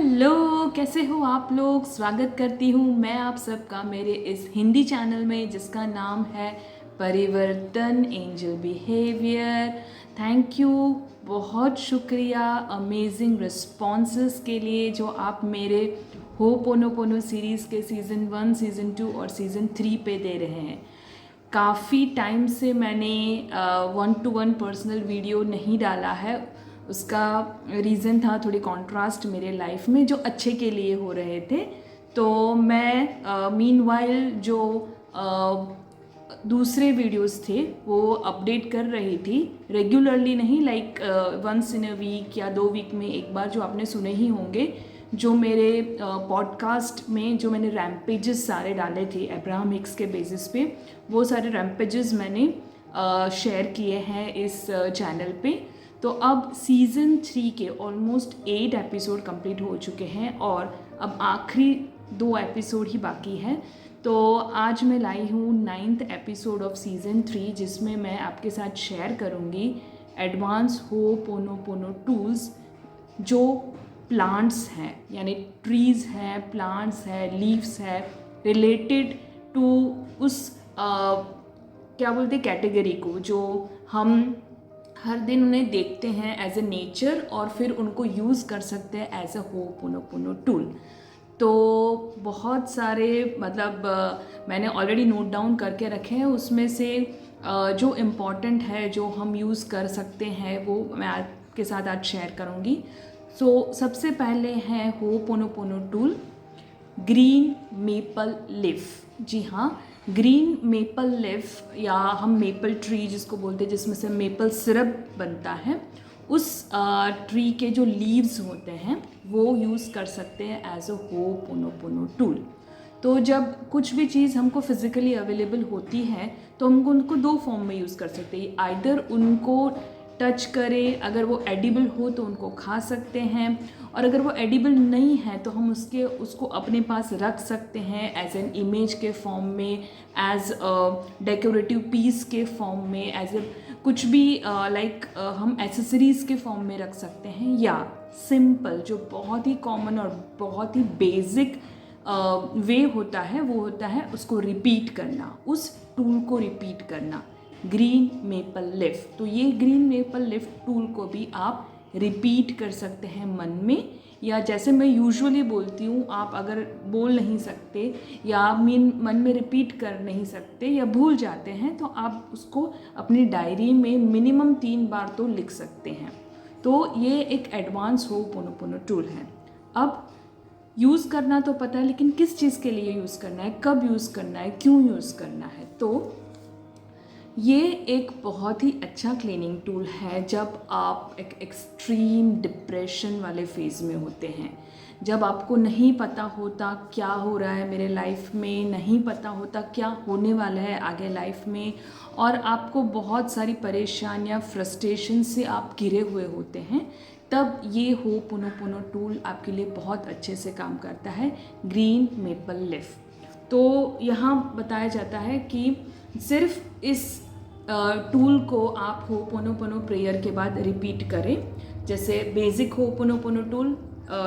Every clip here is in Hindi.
हेलो, कैसे हो आप लोग। स्वागत करती हूँ मैं आप सबका मेरे इस हिंदी चैनल में जिसका नाम है परिवर्तन एंजल बिहेवियर। थैंक यू, बहुत शुक्रिया अमेजिंग रिस्पॉन्सेस के लिए जो आप मेरे होपोनोपोनो सीरीज़ के सीज़न 1, सीज़न 2 और सीज़न 3 पे दे रहे हैं। काफ़ी टाइम से मैंने 1-to-1 पर्सनल वीडियो नहीं डाला है। उसका रीज़न था थोड़ी कॉन्ट्रास्ट मेरे लाइफ में जो अच्छे के लिए हो रहे थे। तो मैं मीनवाइल जो दूसरे वीडियोस थे वो अपडेट कर रही थी, रेगुलरली नहीं, like once in a week या 2 वीक में एक बार, जो आपने सुने ही होंगे। जो मेरे पॉडकास्ट में जो मैंने रैम्पेजेस सारे डाले थे अब्राहम हिक्स के बेसिस पे, वो सारे रैम्पेजेस मैंने शेयर किए हैं इस चैनल पे। तो अब सीज़न 3 के ऑलमोस्ट 8 एपिसोड कंप्लीट हो चुके हैं और अब आखिरी 2 एपिसोड ही बाकी है। तो आज मैं लाई हूँ 9th एपिसोड ऑफ सीज़न 3, जिसमें मैं आपके साथ शेयर करूँगी एडवांस होपोनोपोनो टूल्स जो प्लांट्स हैं, यानी ट्रीज़ हैं, प्लांट्स हैं, लीव्स हैं, रिलेटेड टू उस क्या बोलते कैटेगरी को जो हम हर दिन उन्हें देखते हैं एज ए नेचर और फिर उनको यूज़ कर सकते हैं एज ए होपोनोपोनो टूल। तो बहुत सारे मैंने ऑलरेडी नोट डाउन करके रखे हैं। उसमें से जो इम्पॉर्टेंट है जो हम यूज़ कर सकते हैं वो मैं आपके साथ आज शेयर करूँगी। सो सबसे पहले है ho'oponopono tool green maple leaf. जी हाँ, ग्रीन मेपल लीफ या हम मेपल ट्री जिसको बोलते हैं, जिसमें से मेपल सिरप बनता है, उस ट्री के जो लीव्स होते हैं वो यूज़ कर सकते हैं एज अ होपोनोपोनो टूल। तो जब कुछ भी चीज़ हमको फिज़िकली अवेलेबल होती है तो हम उनको 2 फॉर्म में यूज़ कर सकते हैं। आइदर उनको टच करें, अगर वो एडिबल हो तो उनको खा सकते हैं, और अगर वो एडिबल नहीं है तो हम उसको अपने पास रख सकते हैं एज एन इमेज के फॉर्म में, एज अ डेकोरेटिव पीस के फॉर्म में, एज ए कुछ भी हम एसेसरीज़ के फॉर्म में रख सकते हैं। या सिंपल जो बहुत ही कॉमन और बहुत ही बेसिक वे होता है वो होता है उसको रिपीट करना, उस टूल को रिपीट करना, ग्रीन मेपल लीफ। तो ये ग्रीन मेपल लीफ टूल को भी आप रिपीट कर सकते हैं मन में, या जैसे मैं यूजुअली बोलती हूँ, आप अगर बोल नहीं सकते या मन में रिपीट कर नहीं सकते या भूल जाते हैं तो आप उसको अपनी डायरी में मिनिमम 3 बार तो लिख सकते हैं। तो ये एक एडवांस होपोनोपोनो टूल है। अब यूज़ करना तो पता है, लेकिन किस चीज़ के लिए यूज़ करना है, कब यूज़ करना है, क्यों यूज़ करना है। तो ये एक बहुत ही अच्छा क्लीनिंग टूल है जब आप एक एक्सट्रीम डिप्रेशन वाले फेज़ में होते हैं, जब आपको नहीं पता होता क्या हो रहा है मेरे लाइफ में, नहीं पता होता क्या होने वाला है आगे लाइफ में, और आपको बहुत सारी परेशानियाँ, फ्रस्ट्रेशन से आप घिरे हुए होते हैं, तब ये होपोनोपोनो टूल आपके लिए बहुत अच्छे से काम करता है, ग्रीन मेपल लीफ। तो यहाँ बताया जाता है कि सिर्फ इस टूल को आप होपोनोपोनो प्रेयर के बाद रिपीट करें। जैसे बेसिक होपोनोपोनो टूल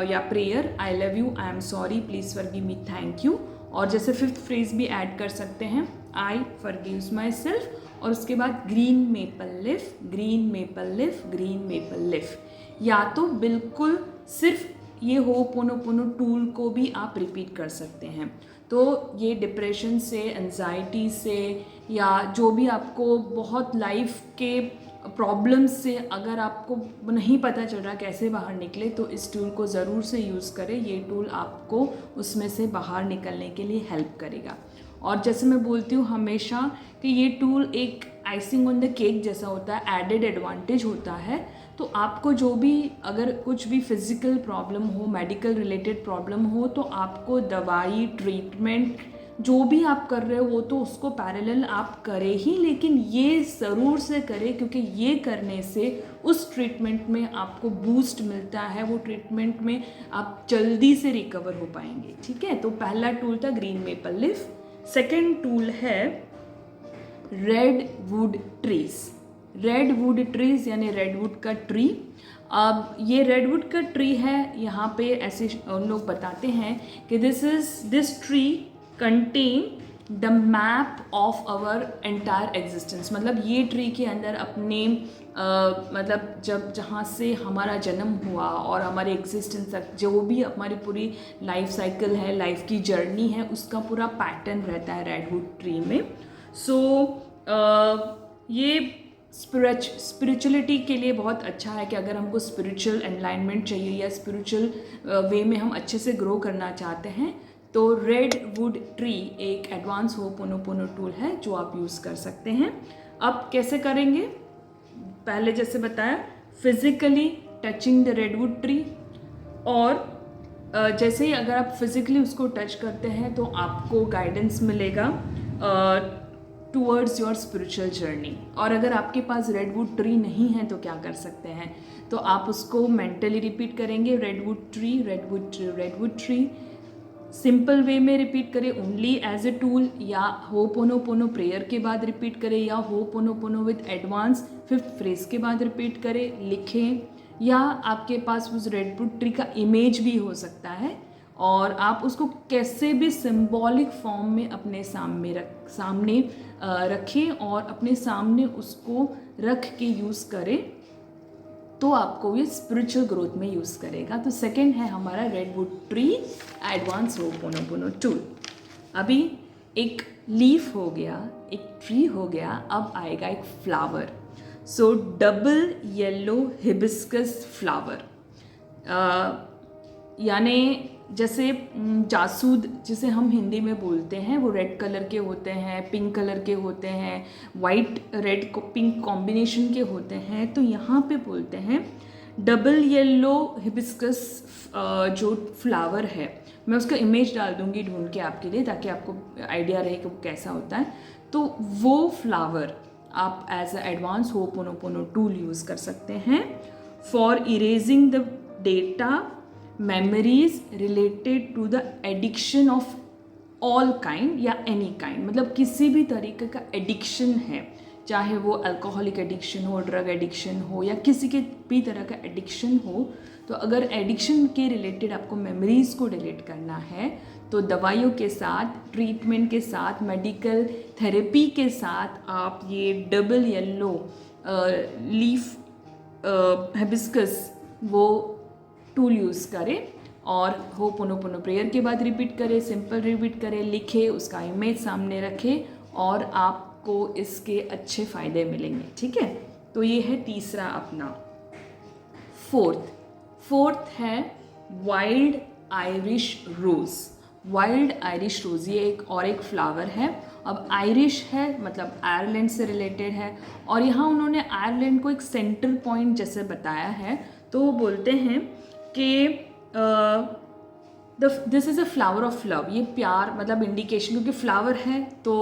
या prayer, I love you, I am sorry, please forgive me, thank you. और जैसे 5th फ्रेज भी ऐड कर सकते हैं, आई फॉरगिव्स माई सेल्फ, और उसके बाद green maple leaf, green maple leaf, green maple leaf. या तो बिल्कुल सिर्फ ये होपोनोपोनो टूल को भी आप रिपीट कर सकते हैं। तो ये डिप्रेशन से, एंजाइटी से, या जो भी आपको बहुत लाइफ के प्रॉब्लम्स से अगर आपको नहीं पता चल रहा कैसे बाहर निकले, तो इस टूल को ज़रूर से यूज़ करें। ये टूल आपको उसमें से बाहर निकलने के लिए हेल्प करेगा। और जैसे मैं बोलती हूँ हमेशा कि ये टूल एक आइसिंग ऑन द केक जैसा होता है, एडेड एडवांटेज होता है। तो आपको जो भी अगर कुछ भी फिज़िकल प्रॉब्लम हो, मेडिकल रिलेटेड प्रॉब्लम हो, तो आपको दवाई, ट्रीटमेंट जो भी आप कर रहे हो वो तो उसको पैरेलल आप करें ही, लेकिन ये ज़रूर से करें, क्योंकि ये करने से उस ट्रीटमेंट में आपको बूस्ट मिलता है, वो ट्रीटमेंट में आप जल्दी से रिकवर हो पाएंगे। ठीक है, तो पहला टूल था green maple leaf. Second tool है red wood trees. Redwood trees यानी रेडवुड का ट्री। अब ये रेडवुड का ट्री है, यहाँ पे ऐसे उन लोग बताते हैं कि this tree contain the map of our entire existence. मतलब ये ट्री के अंदर अपने मतलब जब जहाँ से हमारा जन्म हुआ और हमारे एग्जिस्टेंस तक जो भी हमारी पूरी लाइफ साइकिल है, लाइफ की जर्नी है, उसका पूरा पैटर्न रहता है रेडवुड ट्री में। सो ये स्पिरिचुअलिटी के लिए बहुत अच्छा है कि अगर हमको स्पिरिचुअल एनलाइनमेंट चाहिए या स्पिरिचुअल वे में हम अच्छे से ग्रो करना चाहते हैं तो रेडवुड ट्री एक एडवांस होपोनोपोनो टूल है जो आप यूज़ कर सकते हैं। अब कैसे करेंगे? पहले जैसे बताया, physically touching the redwood tree, और जैसे ही अगर आप फिजिकली उसको टच करते हैं तो आपको गाइडेंस मिलेगा टूवर्ड्स योर स्पिरिचुअल जर्नी। और अगर आपके पास रेडवुड ट्री नहीं है तो क्या कर सकते हैं? तो आप उसको मेंटली रिपीट करेंगे, redwood tree, redwood tree, redwood tree. Simple way में रिपीट करें ओनली एज ए टूल, या होपोनोपोनो प्रेयर के बाद रिपीट करें, या ho'oponopono with advance 5th phrase के बाद रिपीट करें, लिखें, या आपके पास उस रेडवुड ट्री का इमेज भी हो सकता है और आप उसको कैसे भी सिंबॉलिक फॉर्म में अपने सामने रखें और अपने सामने उसको रख के यूज़ करें तो आपको ये स्पिरिचुअल ग्रोथ में यूज़ करेगा। तो सेकंड है हमारा redwood tree advance ho'oponopono tool. अभी एक लीफ हो गया, एक ट्री हो गया, अब आएगा एक फ्लावर। सो डबल येलो हिबिस्कस फ्लावर, यानी जैसे जासूद जिसे हम हिंदी में बोलते हैं, वो रेड कलर के होते हैं, पिंक कलर के होते हैं, वाइट रेड पिंक कॉम्बिनेशन के होते हैं। तो यहाँ पे बोलते हैं डबल येलो हिबिस्कस जो फ्लावर है, मैं उसका इमेज डाल दूँगी ढूंढ के आपके लिए ताकि आपको आइडिया रहे कि वो कैसा होता है। तो वो फ्लावर आप as a advance ho'oponopono tool use कर सकते हैं for erasing the data memories related to the addiction of all kind या एनी काइंड। मतलब किसी भी तरीके का एडिक्शन है, चाहे वो अल्कोहलिक एडिक्शन हो, ड्रग एडिक्शन हो, या किसी के भी तरह का एडिक्शन हो, तो अगर एडिक्शन के रिलेटेड आपको मेमोरीज को डिलीट करना है तो दवाइयों के साथ, ट्रीटमेंट के साथ, मेडिकल थेरेपी के साथ आप ये डबल येलो लीफ हिबिस्कस वो टूल यूज़ करें और होपोनोपोनो प्रेयर के बाद रिपीट करें, सिंपल रिपीट करें, लिखें, उसका इमेज सामने रखें और आपको इसके अच्छे फ़ायदे मिलेंगे। ठीक है, तो ये है तीसरा अपना। फोर्थ है वाइल्ड आयरिश रोज़। वाइल्ड आयरिश रोज़ ये एक फ्लावर है। अब आयरिश है मतलब आयरलैंड से रिलेटेड है, और यहाँ उन्होंने आयरलैंड को एक सेंटर पॉइंट जैसे बताया है। तो वो बोलते हैं कि this is a flower of love. ये प्यार मतलब इंडिकेशन, क्योंकि फ्लावर है तो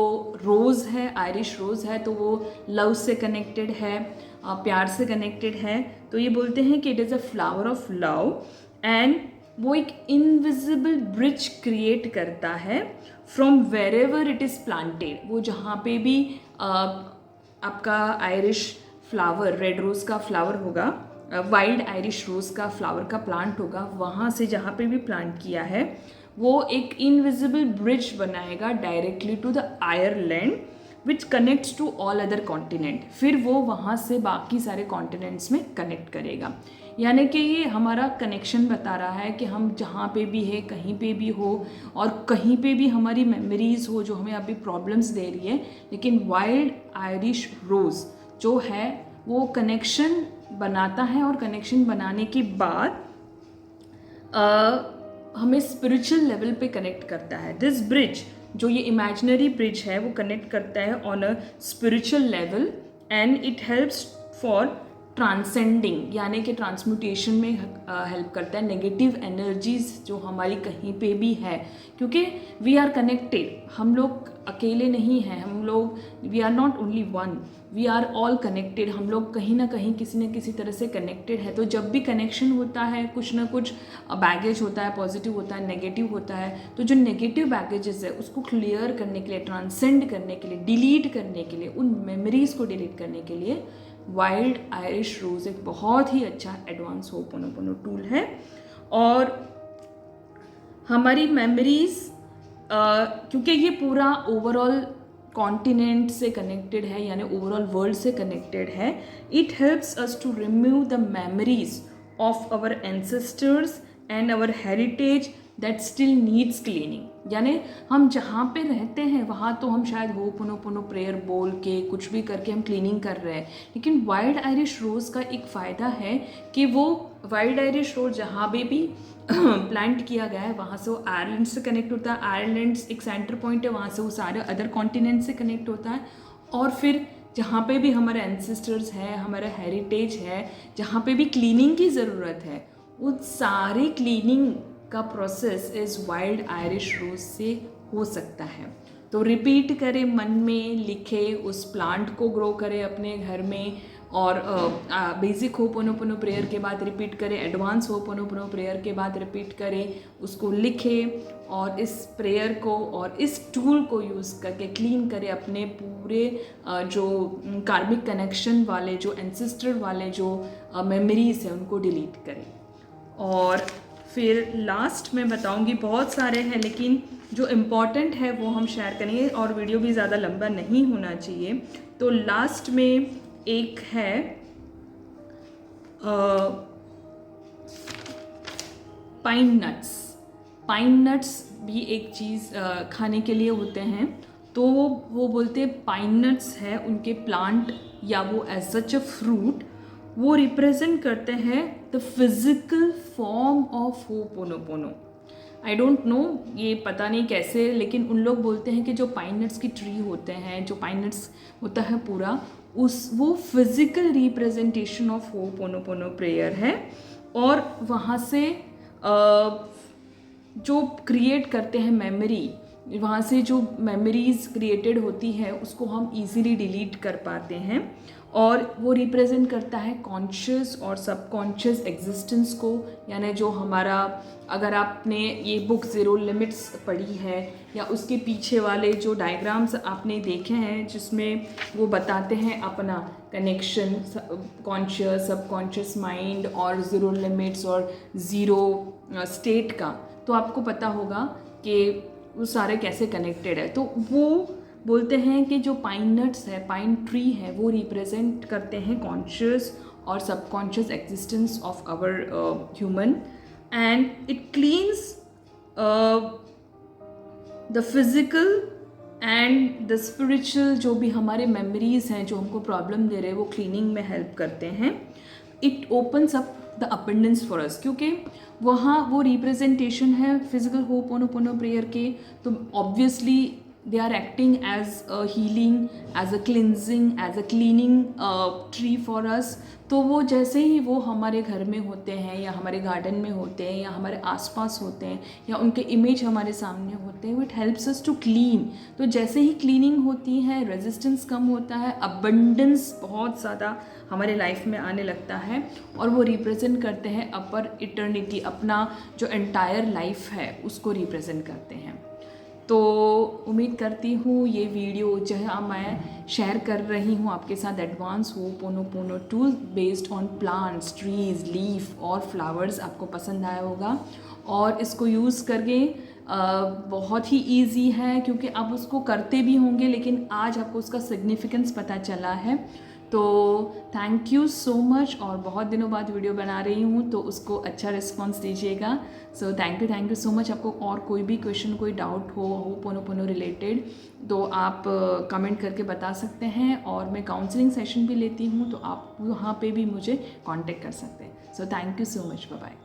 रोज़ है, आयरिश रोज़ है, तो वो लव से कनेक्टेड है, प्यार से कनेक्टेड है। तो ये बोलते हैं कि it is a flower of love and वो एक इनविजिबल ब्रिज क्रिएट करता है from wherever it is planted. वो जहाँ पे भी आपका आयरिश फ्लावर, रेड रोज़ का फ्लावर होगा, वाइल्ड आयरिश रोज़ का फ्लावर का प्लांट होगा, वहाँ से जहाँ पे भी प्लांट किया है वो एक इनविजिबल ब्रिज बनाएगा directly to the Ireland which connects to all other continent. फिर वो वहाँ से बाकी सारे कॉन्टिनेंट्स में कनेक्ट करेगा। यानी कि ये हमारा कनेक्शन बता रहा है कि हम जहाँ पे भी है, कहीं पे भी हो और कहीं पे भी हमारी मेमोरीज़ हो जो हमें अभी प्रॉब्लम्स दे रही है, लेकिन वाइल्ड आयरिश रोज़ जो है वो कनेक्शन बनाता है और कनेक्शन बनाने के बाद हमें स्पिरिचुअल लेवल पे कनेक्ट करता है। दिस ब्रिज, जो ये इमेजिनरी ब्रिज है, वो कनेक्ट करता है on a spiritual level and it helps for transcending, यानी कि ट्रांसम्यूटेशन में हेल्प करता है नेगेटिव एनर्जीज जो हमारी कहीं पे भी है, क्योंकि वी आर कनेक्टेड। हम लोग अकेले नहीं हैं, हम लोग we are not only one, we are all connected. हम लोग कहीं ना कहीं किसी न किसी तरह से कनेक्टेड है। तो जब भी कनेक्शन होता है कुछ ना कुछ बैगेज होता है, पॉजिटिव होता है, नेगेटिव होता है। तो जो नेगेटिव बैगेजेस है उसको क्लियर करने के लिए, ट्रांसेंड करने के लिए, डिलीट करने के लिए, उन मेमोरीज़ को डिलीट करने के लिए वाइल्ड आयरिश रोज़ एक बहुत ही अच्छा एडवांस होपोनोपोनो टूल है। और हमारी मेमोरीज, क्योंकि ये पूरा ओवरऑल कॉन्टिनेंट से कनेक्टेड है, यानी ओवरऑल वर्ल्ड से कनेक्टेड है, it helps us to remove the memories of our ancestors and our heritage that still needs cleaning. यानी हम जहाँ पे रहते हैं वहाँ तो हम शायद होपोनोपोनो प्रेयर बोल के कुछ भी करके हम क्लीनिंग कर रहे हैं, लेकिन वाइल्ड आयरिश रोज़ का एक फ़ायदा है कि वो वाइल्ड आयरिश रोज़ जहाँ भी प्लांट किया गया है वहाँ से वो आयरलैंड से कनेक्ट होता है। आयरलैंड एक सेंटर पॉइंट है, वहाँ से वो सारे अदर कॉन्टिनेंट से कनेक्ट होता है। और फिर जहाँ पे भी हमारे एंसेस्टर्स है, हमारा हेरिटेज है, जहाँ पे भी क्लीनिंग की ज़रूरत है, उस सारी क्लीनिंग का प्रोसेस इस वाइल्ड आयरिश रोज़ से हो सकता है। तो रिपीट करें, मन में लिखे, उस प्लांट को ग्रो करें अपने घर में, और बेसिक होपोनोपोनो प्रेयर के बाद रिपीट करें, एडवांस होपोनोपोनो प्रेयर के बाद रिपीट करें, उसको लिखें और इस प्रेयर को और इस टूल को यूज़ करके क्लीन करें अपने पूरे जो कार्मिक कनेक्शन वाले, जो एंसेस्टर वाले जो मेमोरीज हैं उनको डिलीट करें। और फिर लास्ट में बताऊंगी, बहुत सारे हैं लेकिन जो इम्पॉर्टेंट है वो हम शेयर करेंगे और वीडियो भी ज़्यादा लंबा नहीं होना चाहिए। तो लास्ट में एक है पाइन नट्स। पाइन नट्स भी एक चीज़ खाने के लिए होते हैं, तो वो बोलते हैं पाइन नट्स है उनके प्लांट या वो एज सच अ फ्रूट, वो रिप्रेजेंट करते हैं the physical form of ho'oponopono. I don't know, ये पता नहीं कैसे, लेकिन उन लोग बोलते हैं कि जो पाइन नट्स की ट्री होते हैं, जो पाइन नट्स होता है पूरा, वो physical representation of ho'oponopono prayer है। और वहाँ से जो क्रिएट करते हैं मेमोरी, वहाँ से जो मेमोरीज क्रिएटेड होती है उसको हम इजीली डिलीट कर पाते हैं। और वो रिप्रेजेंट करता है कॉन्शियस और सबकॉन्शियस एग्जिस्टेंस को, यानी जो हमारा, अगर आपने ये बुक ज़ीरो लिमिट्स पढ़ी है या उसके पीछे वाले जो डायग्राम्स आपने देखे हैं जिसमें वो बताते हैं अपना कनेक्शन कॉन्शियस सबकॉन्शियस माइंड और ज़ीरो लिमिट्स और ज़ीरो स्टेट का, तो आपको पता होगा कि वो सारे कैसे कनेक्टेड है। तो वो बोलते हैं कि जो पाइन नट्स है, पाइन ट्री है, वो रिप्रेजेंट करते हैं कॉन्शियस और subconscious existence of our human, and it cleans the physical and the spiritual, जो भी हमारे मेमोरीज हैं जो हमको प्रॉब्लम दे रहे हैं वो क्लीनिंग में हेल्प करते हैं। It opens up the abundance for us, क्योंकि वहाँ वो रिप्रेजेंटेशन है फिजिकल होपोनोपोनो प्रेयर के, तो obviously they are acting as a healing, as a cleansing, as a cleaning tree for us। तो वो जैसे ही वो हमारे घर में होते हैं या हमारे गार्डन में होते हैं या हमारे आसपास होते हैं या उनके इमेज हमारे सामने होते हैं, वो it helps us to clean. तो जैसे ही क्लीनिंग होती है, रेजिस्टेंस कम होता है, अबंडेंस बहुत ज़्यादा हमारे लाइफ में आने लगता है, और वो रिप्रेजेंट करते हैं अपर इटर्निटी, अपना जो एंटायर लाइफ है उसको रिप्रेजेंट करते हैं। तो उम्मीद करती हूँ ये वीडियो जहाँ मैं शेयर कर रही हूँ आपके साथ advance ho'oponopono tool based on plants, trees, leaf और फ्लावर्स आपको पसंद आया होगा। और इसको यूज़ करके बहुत ही इजी है, क्योंकि आप उसको करते भी होंगे लेकिन आज आपको उसका सिग्निफिकेंस पता चला है। तो थैंक यू सो मच, और बहुत दिनों बाद वीडियो बना रही हूँ तो उसको अच्छा रिस्पॉन्स दीजिएगा। सो थैंक यू सो मच। आपको और कोई भी क्वेश्चन, कोई डाउट हो होपोनोपोनो रिलेटेड, तो आप कमेंट करके बता सकते हैं, और मैं काउंसलिंग सेशन भी लेती हूँ, तो आप वहाँ पे भी मुझे कांटेक्ट कर सकते हैं। So thank you so much, bye bye.